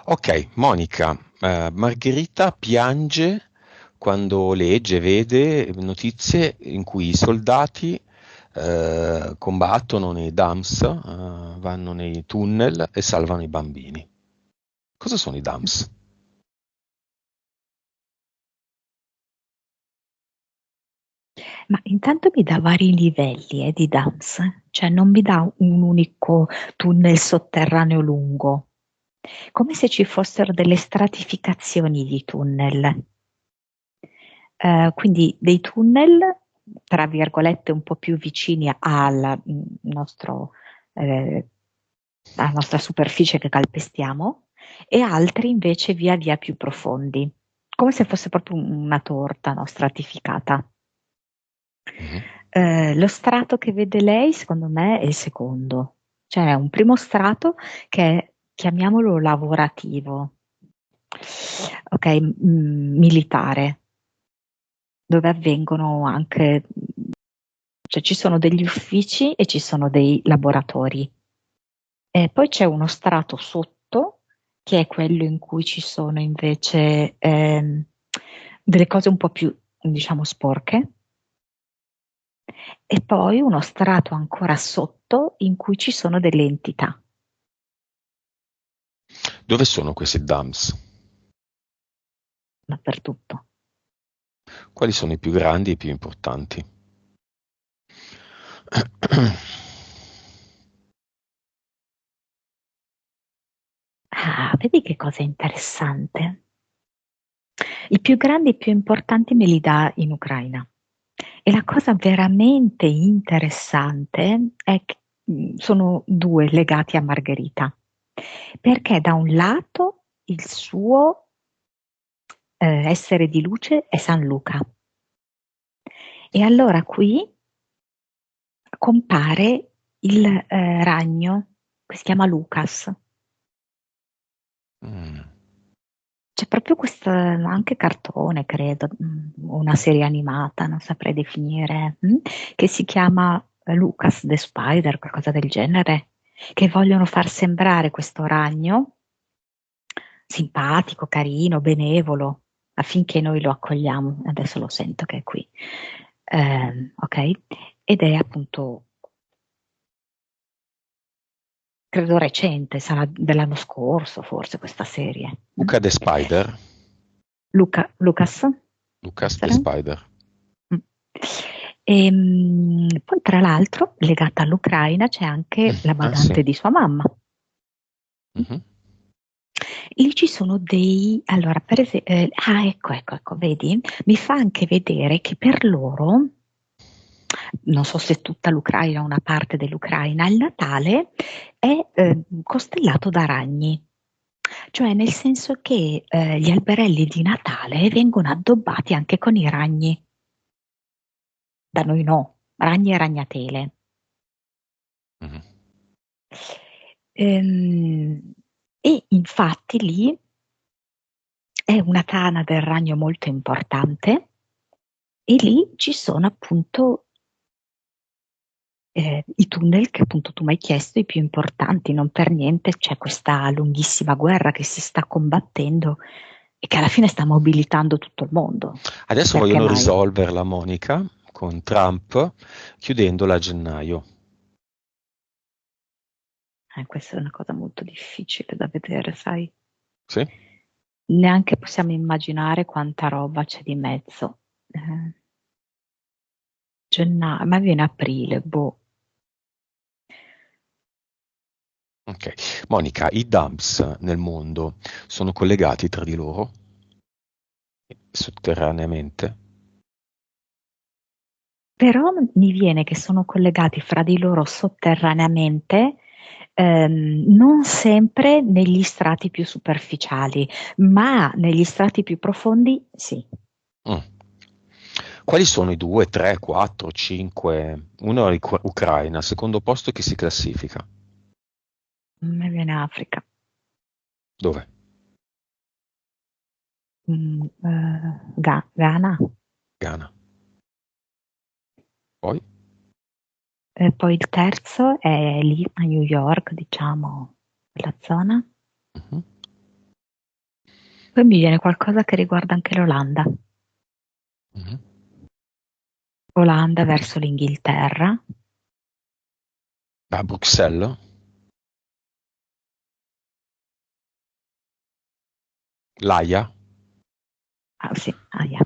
Ok, Monica, Margherita piange quando legge, vede notizie in cui i soldati combattono nei DAMS, vanno nei tunnel e salvano i bambini. Cosa sono i DAMS? Ma intanto mi dà vari livelli di dance, cioè non mi dà un unico tunnel sotterraneo lungo, come se ci fossero delle stratificazioni di tunnel. Quindi dei tunnel, tra virgolette, un po' più vicini nostro, eh, alla nostra superficie che calpestiamo, e altri invece via via più profondi, come se fosse proprio una torta, no, stratificata. Mhm. Lo strato che vede lei, secondo me, è il secondo. Cioè è un primo strato che è, chiamiamolo lavorativo, ok, militare, dove avvengono anche, cioè ci sono degli uffici e ci sono dei laboratori. E poi c'è uno strato sotto, che è quello in cui ci sono invece delle cose un po' più, diciamo, sporche. E poi uno strato ancora sotto in cui ci sono delle entità. Dove sono questi DAMS? Dappertutto. Quali sono i più grandi e i più importanti? Ah, vedi che cosa interessante? I più grandi e più importanti me li dà in Ucraina. E la cosa veramente interessante è che sono due legati a Margherita, perché da un lato il suo essere di luce è San Luca. E allora qui compare il ragno che si chiama Lucas. Mm. C'è proprio questo anche cartone, credo, una serie animata, non saprei definire, che si chiama Lucas the Spider, qualcosa del genere, che vogliono far sembrare questo ragno simpatico, carino, benevolo, affinché noi lo accogliamo. Adesso lo sento che è qui. Ok? Ed è appunto, credo recente, sarà dell'anno scorso forse questa serie. Luca the Spider? Lucas, può Lucas the essere? Spider. Mm. Poi tra l'altro, legata all'Ucraina, c'è anche la Ah sì. badante di sua mamma. Mhm. Lì ci sono allora, per esempio, ecco, vedi, mi fa anche vedere che per loro, non so se tutta l'Ucraina o una parte dell'Ucraina, il Natale è costellato da ragni. Cioè nel senso che gli alberelli di Natale vengono addobbati anche con i ragni. Da noi no, ragni e ragnatele. Mhm. Ehm, e infatti lì è una tana del ragno molto importante e lì ci sono appunto i tunnel che appunto tu mi hai chiesto, i più importanti, non per niente c'è questa lunghissima guerra che si sta combattendo e che alla fine sta mobilitando tutto il mondo. Adesso Perché vogliono mai? risolverla, Monica, con Trump, chiudendola a gennaio. Questa è una cosa molto difficile da vedere, sai? Sì? Neanche possiamo immaginare quanta roba c'è di mezzo. Eh, gennaio, ma viene aprile, boh. Ok. Monica, i dumps nel mondo sono collegati tra di loro sotterraneamente? Però mi viene che sono collegati fra di loro sotterraneamente, non sempre negli strati più superficiali, ma negli strati più profondi sì. Mm. Quali sono i 2, 3, 4, 5? Uno è Ucraina, secondo posto chi si classifica? Mi viene Africa. Dove? Ghana. Ghana. Poi? Poi il terzo è lì a New York, diciamo, quella zona. Mhm. Poi mi viene qualcosa che riguarda anche l'Olanda. Mhm. Olanda verso l'Inghilterra. A Bruxelles? L'Aia? Ah sì, ahia.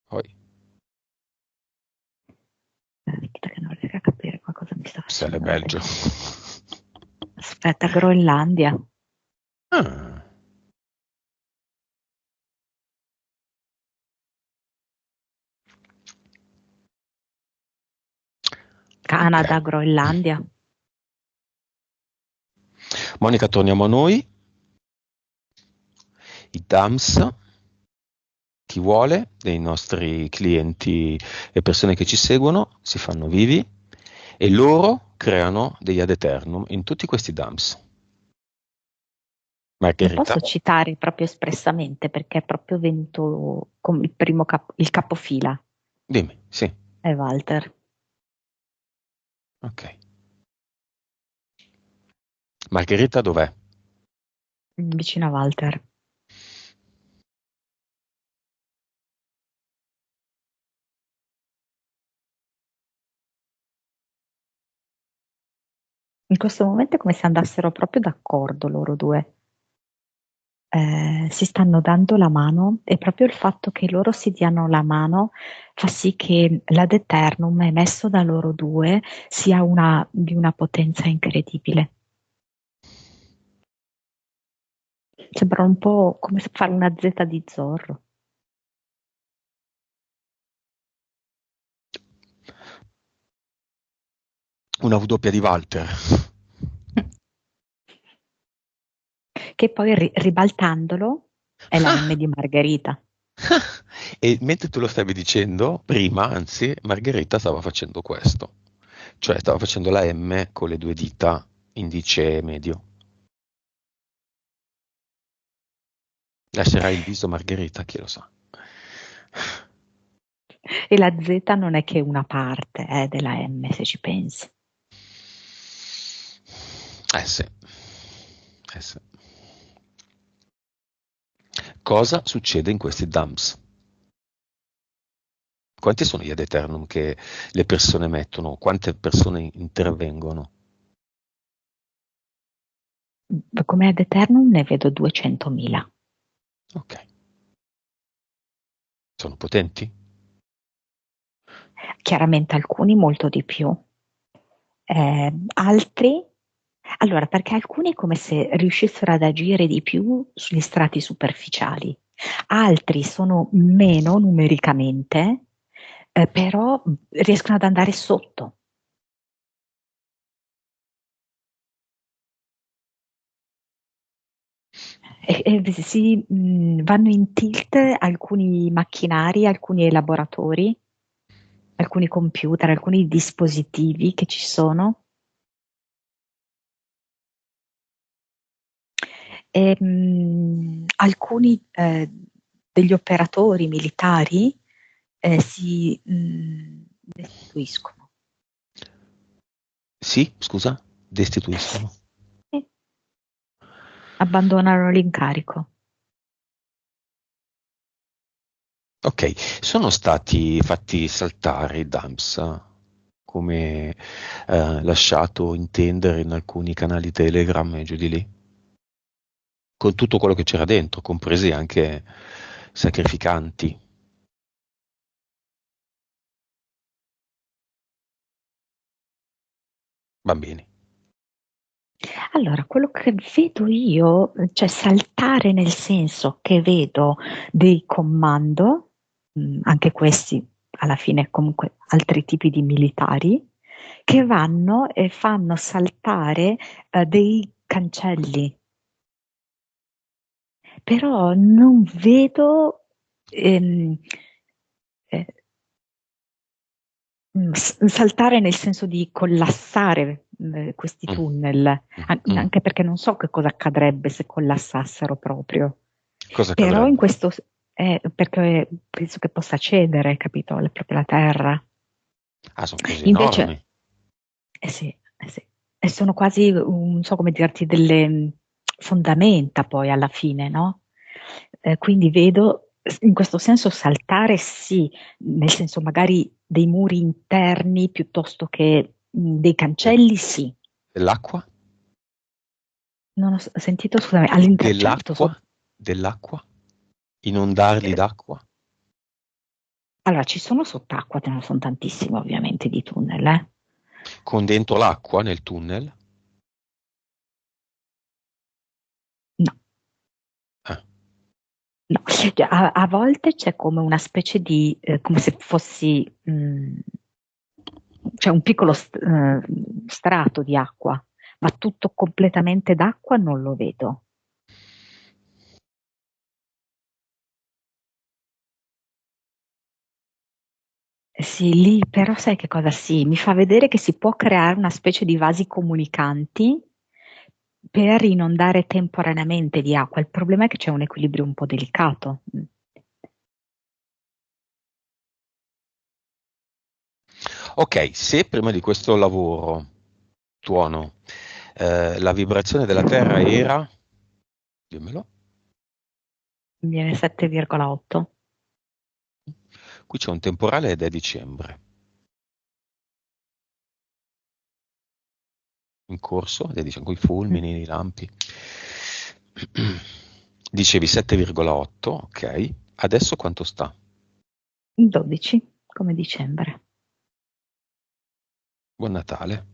Poi Aspetta che non riesco a capire qua cosa mi sta Bruxelles è facendo Belgio. vedere. Aspetta, Groenlandia. Ah, ok. Canada, Groenlandia. Monica, torniamo a noi. I DAMS, chi vuole, dei nostri clienti e persone che ci seguono, si fanno vivi e loro creano degli ad eternum in tutti questi DAMS. Lo Margherita, posso citare proprio espressamente perché è proprio venuto come il capofila, dimmi, sì, è Walter, ok. Margherita dov'è? vicino a Walter. In questo momento è come se andassero proprio d'accordo loro due. Si stanno dando la mano e proprio il fatto che loro si diano la mano fa sì che l'ad eternum emesso da loro due sia di una potenza incredibile. Sembra un po' come se fare una Z di Zorro. Una W di Walter. Che poi ribaltandolo è la M di Margherita. E mentre tu lo stavi dicendo, prima, anzi, Margherita stava facendo questo, cioè stava facendo la M con le due dita, indice e medio. Lascerai il viso Margherita, chi lo sa. E la Z non è che una parte della M, se ci pensi. Sì, sì. Cosa succede in questi dumps? Quanti sono gli ad eternum che le persone mettono? Quante persone intervengono? Come ad eternum ne vedo 200.000. Ok, sono potenti? Chiaramente alcuni molto di più, altri, allora perché alcuni è come se riuscissero ad agire di più sugli strati superficiali, altri sono meno numericamente, però riescono ad andare sotto. Vanno in tilt alcuni macchinari, alcuni elaboratori, alcuni computer, alcuni dispositivi che ci sono. Alcuni degli operatori militari si destituiscono. Sì, scusa, destituiscono. Sì. Abbandonano l'incarico. Ok, sono stati fatti saltare i dumps, come lasciato intendere in alcuni canali Telegram e giù di lì, con tutto quello che c'era dentro, compresi anche sacrificanti, bambini. Allora, quello che vedo io, cioè saltare nel senso che vedo dei comando, anche questi alla fine comunque altri tipi di militari, che vanno e fanno saltare dei cancelli, però non vedo ehm, eh, saltare nel senso di collassare questi Mm, tunnel, mm, mm. anche perché non so che cosa accadrebbe se collassassero proprio. Cosa Però in accadrebbe? questo, perché penso che possa cedere, capito, proprio la terra. Ah, sono così Invece, enormi. sì, eh sì. e sono quasi, non so come dirti, delle fondamenta poi alla fine, no? Quindi vedo in questo senso saltare sì, nel senso magari dei muri interni piuttosto che dei De- cancelli, sì. dell'acqua? Non ho sentito, scusami, all'intercerto. Dell'acqua? Dell'acqua? Inondarli d'acqua? Allora, ci sono sott'acqua, ce ne sono tantissimi ovviamente di tunnel, eh? Con dentro l'acqua nel tunnel? No, Ah, no. Cioè, a volte c'è come una specie di, come se fossi, c'è un piccolo strato di acqua, ma tutto completamente d'acqua non lo vedo. Sì, lì però sai che cosa? Sì, mi fa vedere che si può creare una specie di vasi comunicanti per inondare temporaneamente di acqua. Il problema è che c'è un equilibrio un po' delicato. ok, se prima di questo lavoro, tuono, la vibrazione della Terra era, dimmelo, Mi viene 7,8. qui c'è un temporale ed è dicembre, in corso, ed è dicembre, con i fulmini, i lampi. Dicevi 7,8, ok, adesso quanto sta? 12, come dicembre. Buon Natale.